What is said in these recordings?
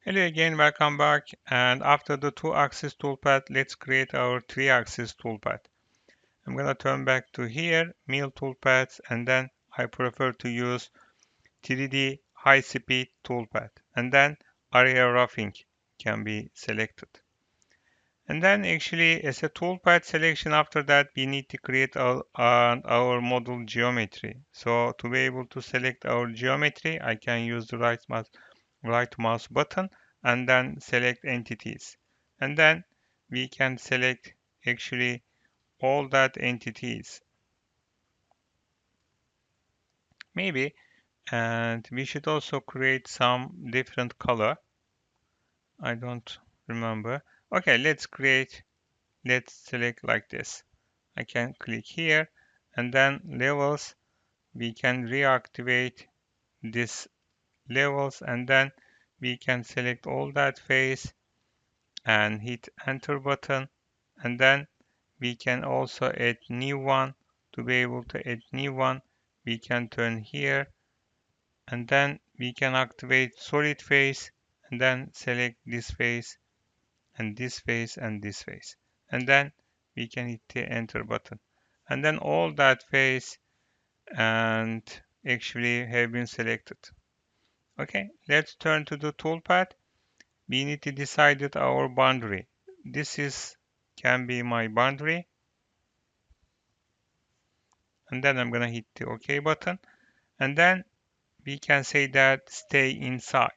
Hello again, welcome back. And after the 2-axis toolpath, let's create our 3-axis toolpath. I'm going to turn back to here, Mill toolpaths, and then I prefer to use 3D high-speed toolpath. And then area roughing can be selected. And then actually as a toolpath selection after that, we need to create our model geometry. So to be able to select our geometry, I can use the right mouse button and then select entities. And then we can select actually all that entities. Maybe, and we should also create some different color. I don't remember. Okay, let's select like this. I can click here and then levels. We can reactivate this levels and then we can select all that face and hit enter button, and then we can also add new one. To be able to add new one, we can turn here and then we can activate solid face and then select this face and this face and this face, and then we can hit the enter button, and then all that face and actually have been selected. Okay, let's turn to the toolpath. We need to decide our boundary. This is can be my boundary, and then I'm gonna hit the OK button, and then we can say that stay inside.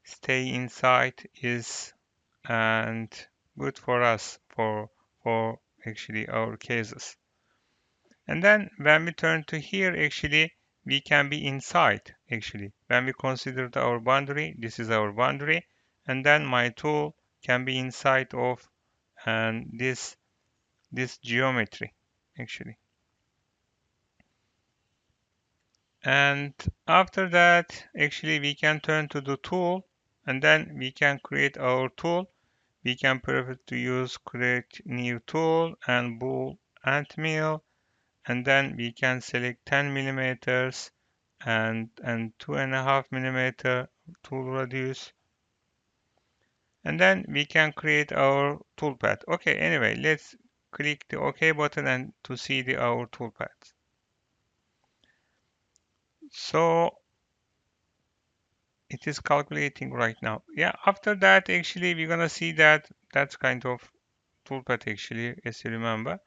Stay inside is and good for us for actually our cases. And then when we turn to here, actually we can be inside. Actually, when we consider our boundary, this is our boundary, and then my tool can be inside of and this geometry actually. And after that, actually we can turn to the tool and then we can create our tool. We can prefer to use create new tool and bool and mill, and then we can select 10 millimeters and 2.5 millimeter tool radius, and then we can create our toolpath. Okay, anyway, let's click the OK button and to see our toolpath. So it is calculating right now. Yeah, after that, actually, we're gonna see that that's kind of toolpath actually, as you remember.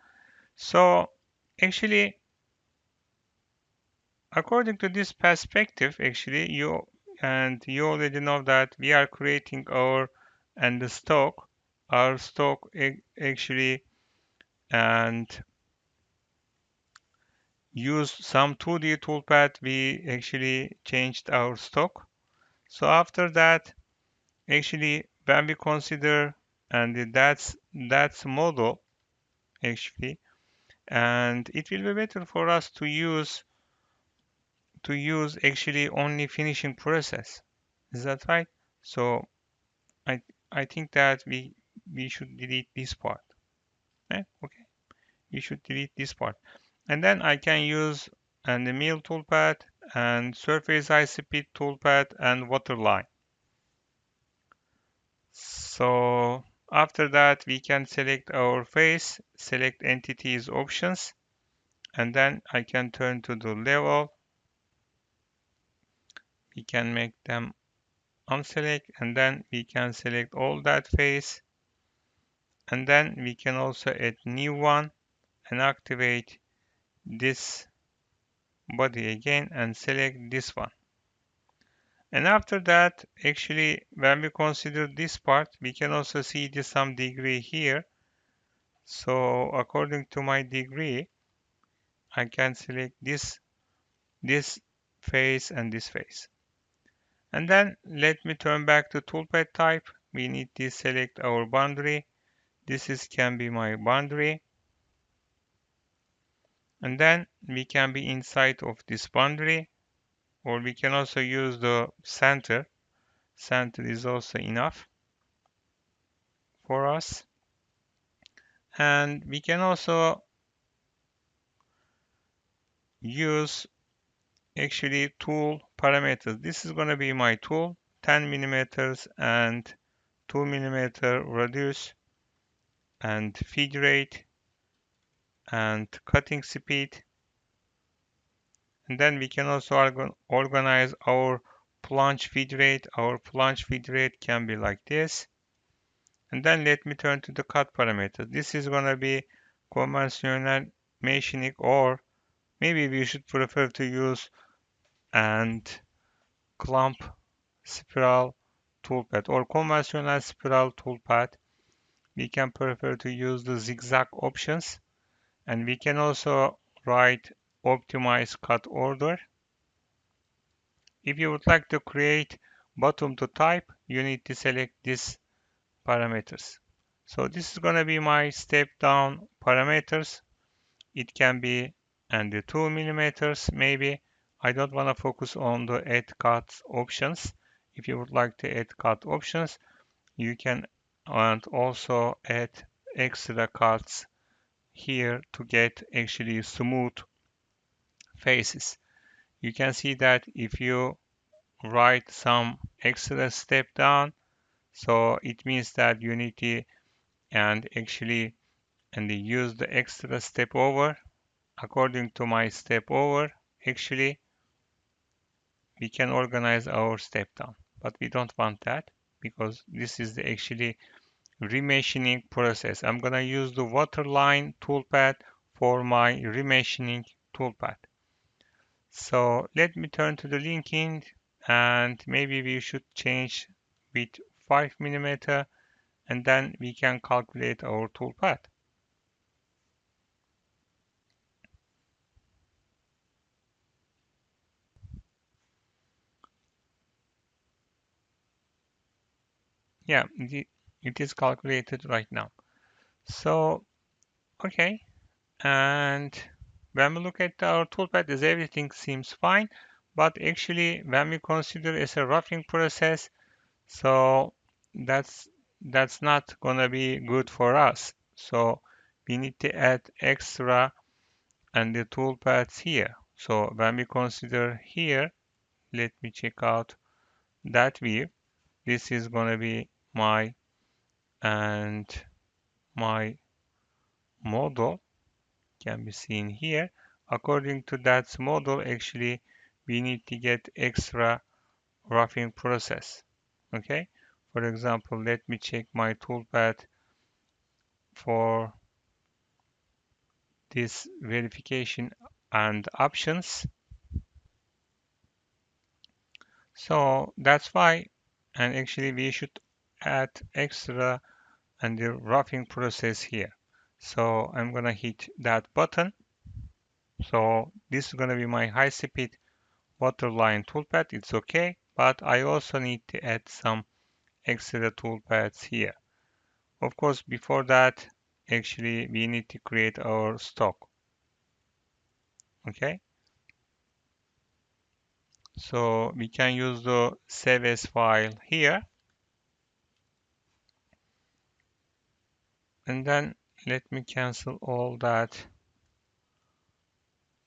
So actually, according to this perspective, actually, you already know that we are creating our and the stock, our stock actually, and use some 2D toolpath. We actually changed our stock. So after that, actually, when we consider and that's model actually, and it will be better for us to use actually only finishing process. Is that right? So I I think that we should delete this part. Okay, we should delete this part, and then I can use and the mill toolpath and surface high speed toolpath and waterline. So after that, we can select our face, select entities options, and then I can turn to the level. We can make them unselect, and then we can select all that face, and then we can also add new one and activate this body again and select this one. And after that, actually, when we consider this part, we can also see the some degree here. So according to my degree, I can select this face and this face. And then let me turn back to toolpath type. We need to select our boundary. This can be my boundary. And then we can be inside of this boundary, or we can also use the center. Center is also enough for us. And we can also use actually tool parameters. This is going to be my tool 10 millimeters and 2 millimeter radius and feed rate and cutting speed. And then we can also organize our plunge feed rate. Our plunge feed rate can be like this. And then let me turn to the cut parameter. This is going to be conventional machining, or maybe we should prefer to use and clump spiral toolpath or conventional spiral toolpath. We can prefer to use the zigzag options, and we can also write optimize cut order. If you would like to create bottom to type, you need to select these parameters. So this is going to be my step down parameters. It can be and the 2 millimeters maybe. I don't want to focus on the add cut options. If you would like to add cut options, you can and also add extra cuts here to get actually smooth faces. You can see that if you write some extra step down, so it means that you need to and actually use the extra step over. According to my step over, actually we can organize our step down, but we don't want that because this is the actually remachining process. I'm gonna use the waterline toolpath for my remachining toolpath. So let me turn to the linking, and maybe we should change with 5 millimeter, and then we can calculate our toolpath. Yeah, it is calculated right now. So, okay, and when we look at our toolpath, everything seems fine, but actually when we consider as a roughing process, so that's not gonna be good for us. So we need to add extra and the toolpaths here. So when we consider here, let me check out that view. This is gonna be my and my model can be seen here. According to that model, actually we need to get extra roughing process. Okay. For example, let me check my toolpath for this verification and options. So that's why, and actually we should add extra and the roughing process here. So I'm gonna hit that button. So this is gonna be my high speed waterline toolpath. It's okay, but I also need to add some extra toolpaths here. Of course, before that, actually we need to create our stock. Okay. So we can use the save as file here. And then let me cancel all that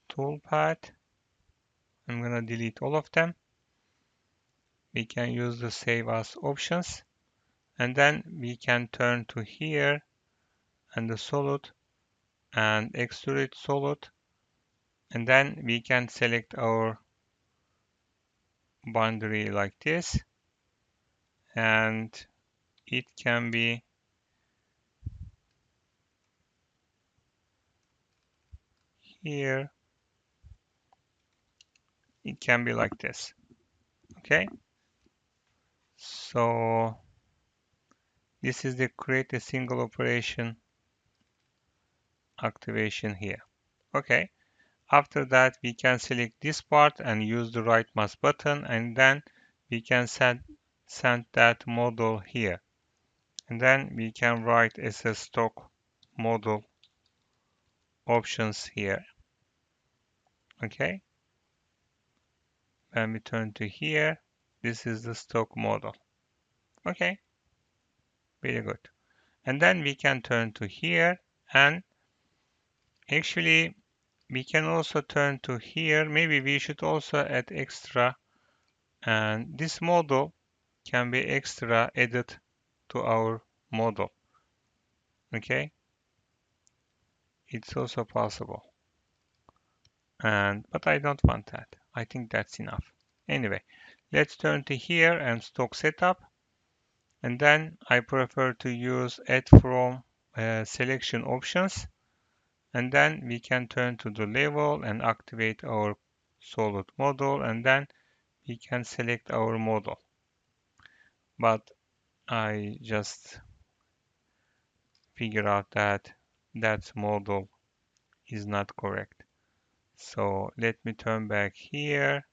toolpath. I'm gonna delete all of them. We can use the save as options. And then we can turn to here and the solid and extrude solid. And then we can select our boundary like this. And it can be here. It can be like this. Okay. So this is the create a single operation activation here. Okay. After that, we can select this part and use the right mouse button, and then we can send that model here. And then we can write as a stock model options here. Okay. When we turn to here, this is the stock model. Okay. Very good. And then we can turn to here, and actually we can also turn to here. Maybe we should also add extra, and this model can be extra added to our model. Okay, it's also possible. But I don't want that. I think that's enough. Anyway, let's turn to here and stock setup. And then I prefer to use add from selection options. And then we can turn to the level and activate our solid model. And then we can select our model. But I just figure out that that model is not correct. So let me turn back here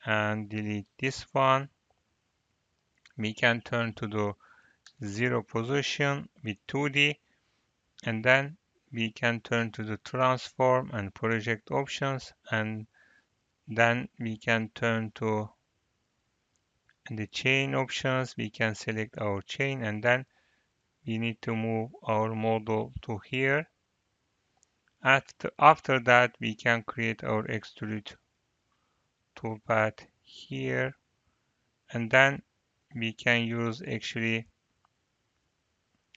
and delete this one. We can turn to the 0 position with 2D, and then we can turn to the transform and project options, and then we can turn to the chain options. We can select our chain, and then we need to move our model to here. After that, we can create our extrude toolpath here, and then we can use actually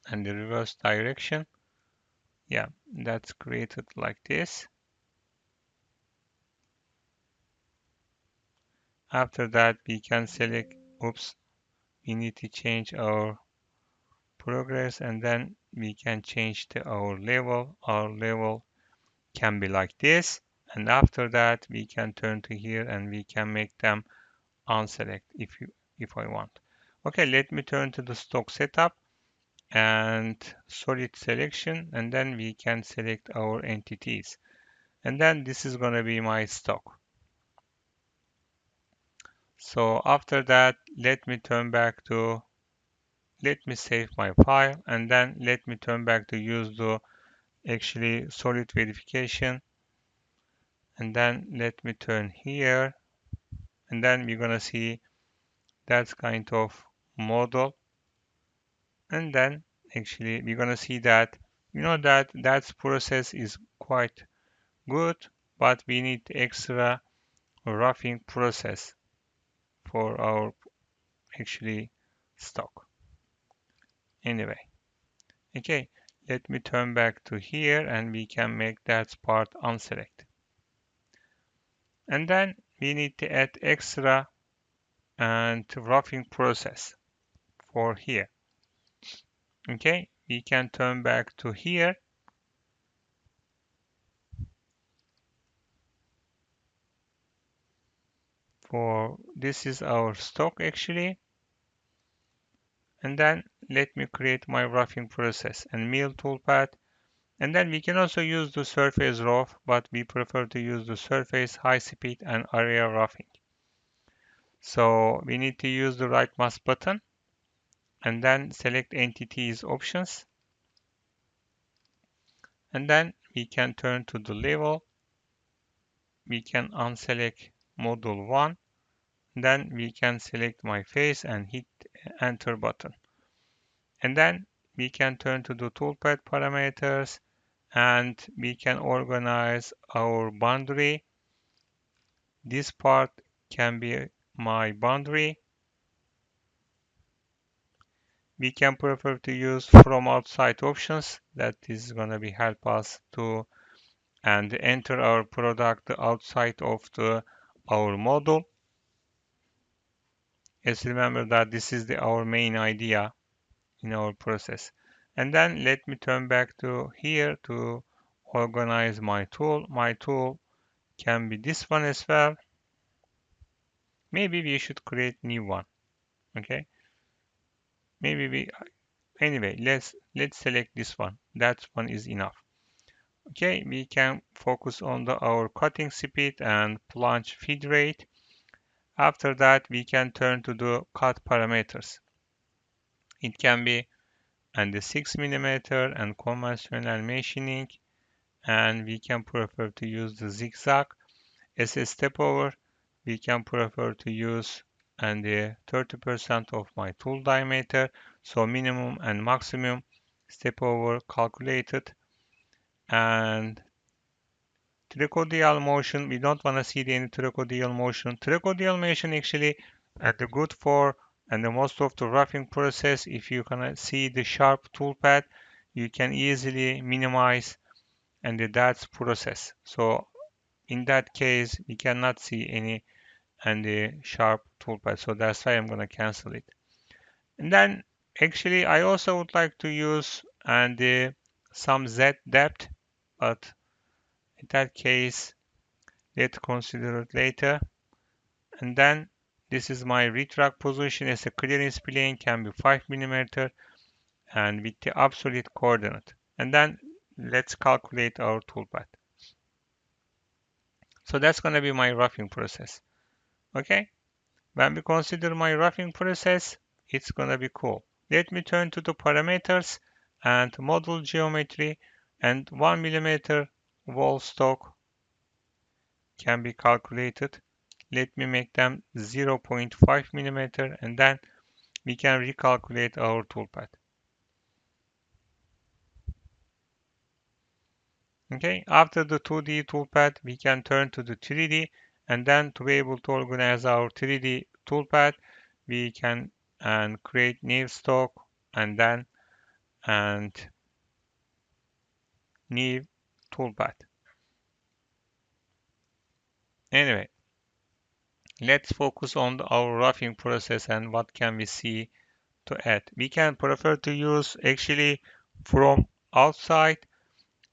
and the reverse direction. Yeah, that's created like this. After that, we can select, oops, we need to change our progress, and then we can change our level. Our level can be like this. And after that, we can turn to here and we can make them unselect if I want. Okay, let me turn to the stock setup and solid selection, and then we can select our entities. And then this is going to be my stock. So after that, let me save my file, and then let me turn back to use the actually solid verification. And then let me turn here, and then we're gonna see that's kind of model. And then actually we're gonna see that, that process is quite good, but we need extra roughing process for our actually stock. Anyway, okay, let me turn back to here and we can make that part unselect. And then we need to add extra and roughing process for here. Okay, we can turn back to here. For this is our stock actually. And then let me create my roughing process and mill toolpath. And then we can also use the surface rough, but we prefer to use the surface high speed and area roughing. So we need to use the right mouse button and then select entities options. And then we can turn to the level. We can unselect model 1. Then we can select my face and hit enter button. And then we can turn to the toolpath parameters and we can organize our boundary. This part can be my boundary. We can prefer to use from outside options. That is going to be help us to and enter our product outside of our model. Let's remember that this is our main idea in our process. And then let me turn back to here to organize my tool. My tool can be this one as well. Maybe we should create new one. Okay. Anyway, let's select this one. That one is enough. Okay, we can focus on our cutting speed and plunge feed rate. After that, we can turn to the cut parameters. It can be and the 6 millimeter and conventional machining, and we can prefer to use the zigzag. As a step over, we can prefer to use and the 30% of my tool diameter, so minimum and maximum step over calculated. And tricordial motion, we don't want to see any tricordial motion. Tricordial motion actually good for And the most of the roughing process, if you can see the sharp toolpath, you can easily minimize and that's process. So in that case, we cannot see any and the sharp toolpath. So that's why I'm going to cancel it. And then actually I also would like to use some Z depth, but in that case, let's consider it later. And then this is my retract position as a clearance plane can be 5 millimeter and with the absolute coordinate. And then let's calculate our toolpath. So that's going to be my roughing process. Okay. When we consider my roughing process, it's going to be cool. Let me turn to the parameters and model geometry and 1 millimeter wall stock can be calculated. Let me make them 0.5 millimeter and then we can recalculate our toolpath. Okay, after the 2D toolpath, we can turn to the 3D and then to be able to organize our 3D toolpath, we can create new stock and then new toolpath. Anyway, let's focus on our roughing process and what can we see to add. We can prefer to use actually from outside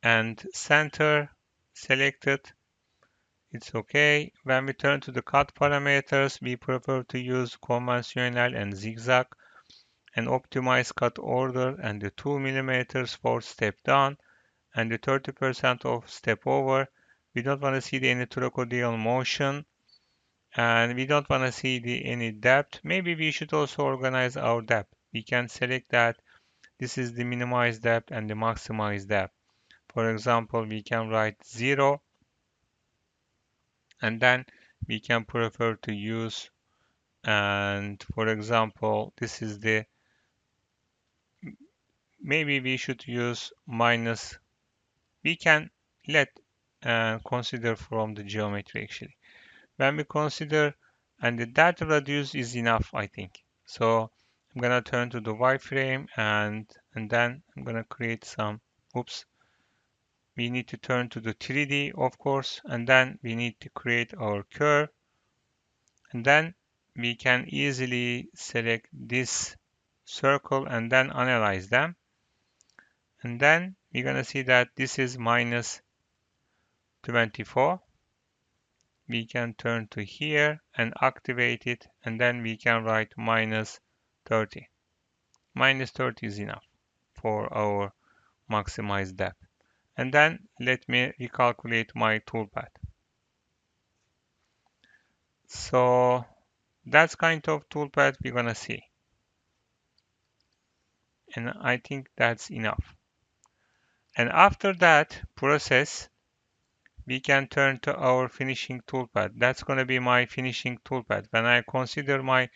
and center selected. It's okay. When we turn to the cut parameters, we prefer to use conventional and zigzag and optimize cut order and the 2 millimeters for step down and the 30% of step over. We don't want to see any trochlear motion and we don't want to see any depth. Maybe we should also organize our depth. We can select that this is the minimized depth and the maximized depth. For example, we can write 0 and then we can prefer to use and for example this is the maybe we should use minus we can let consider from the geometry actually when we consider and the data radius is enough I think so I'm gonna turn to the wireframe and then I'm gonna create some oops we need to turn to the 3D of course and then we need to create our curve and then we can easily select this circle and then analyze them and then we're going to see that this is minus 24 we can turn to here and activate it and then we can write minus 30 minus 30 is enough for our maximized depth and then let me recalculate my toolpath so that's kind of toolpath we're going to see and I think that's enough. And after that process, we can turn to our finishing toolpath. That's going to be my finishing toolpath. When I consider my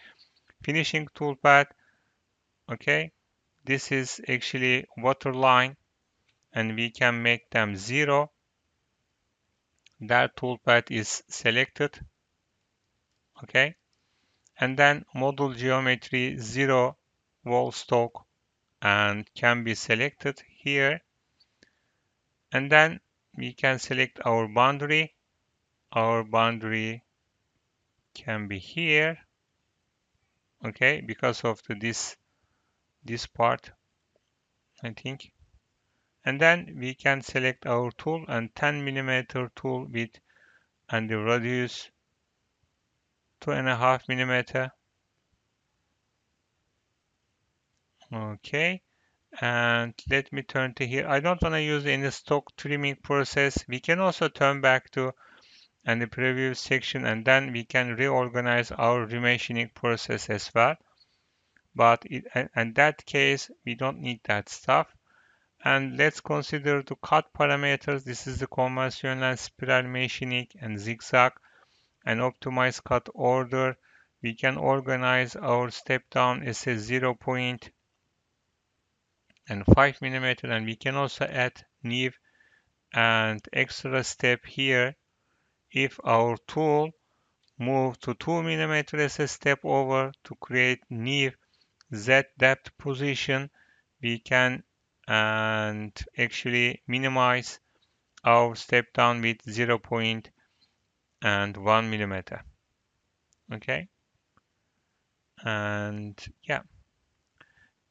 finishing toolpath, okay, this is actually waterline and we can make them 0. That toolpath is selected, okay, and then model geometry 0 wall stock and can be selected here and then we can select our boundary can be here okay because of this part I think and then we can select our tool and 10 millimeter tool with and the radius 2.5 millimeter okay and let me turn to here I don't want to use any stock trimming process we can also turn back to and the previous section and then we can reorganize our remachining process as well but in that case we don't need that stuff and let's consider the cut parameters this is the conventional spiral machining and zigzag and optimize cut order we can organize our step down as a 0.5 millimeter and we can also add new and extra step here if our tool move to 2 mm as a step over to create new Z depth position. We can and actually minimize our step down with 0.1 millimeter. Okay, and yeah,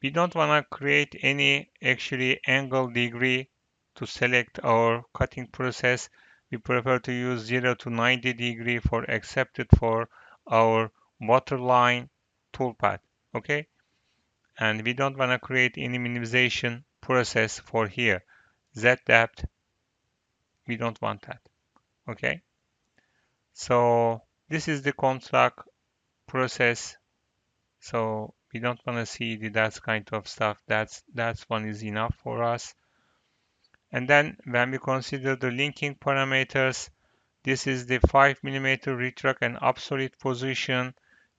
we don't want to create any actually angle degree to select our cutting process. We prefer to use 0 to 90 degree for accepted for our waterline toolpath. Okay, and we don't want to create any minimization process for here. Z depth, we don't want that. Okay, so this is the contract process. So we don't want to see that kind of stuff. That's one is enough for us. And then when we consider the linking parameters, this is the 5 mm retract and absolute position.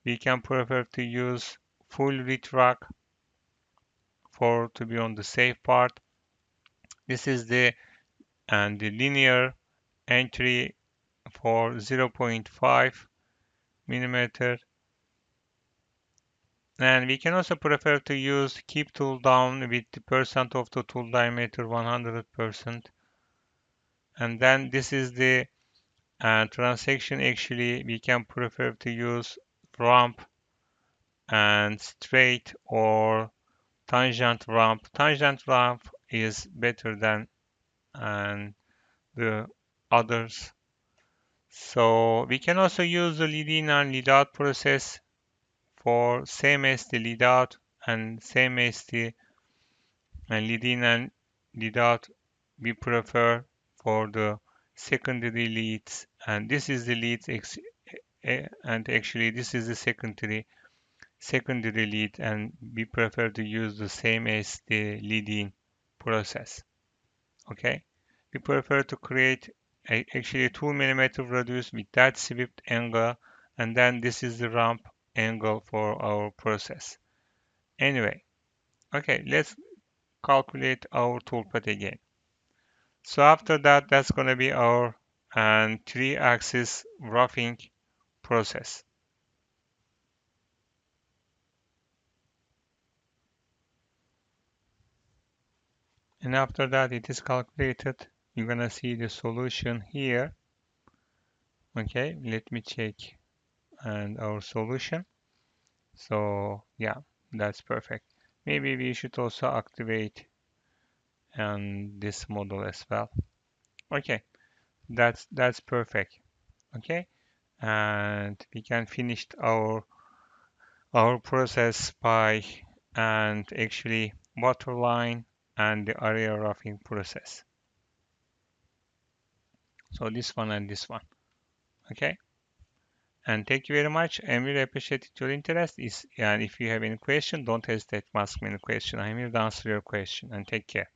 We can prefer to use full retract for to be on the safe part. This is the linear entry for 0.5 millimeter. And we can also prefer to use keep tool down with the percent of the tool diameter 100%. And then this is the transaction. Actually, we can prefer to use ramp and straight or tangent ramp. Tangent ramp is better than the others. So we can also use the lead in and lead out process for same as the lead out and same as the lead in and lead out. We prefer for the secondary leads, and this is the leads and actually this is the secondary lead, and we prefer to use the same as the leading process. Okay, we prefer to create actually 2 mm radius with that swept angle, and then this is the ramp angle for our process. Anyway, okay, let's calculate our toolpath again. So after that, that's going to be our 3-axis roughing process. And after that, it is calculated. You're going to see the solution here. Okay, let me check and our solution. So yeah, that's perfect. Maybe we should also activate this model as well. Okay, that's perfect. Okay, and we can finish our process by actually waterline and the area roughing process. So this one and this one. Okay. And thank you very much. I really appreciate your interest. And if you have any question, don't hesitate to ask me any question. I'm here to answer your question. And take care.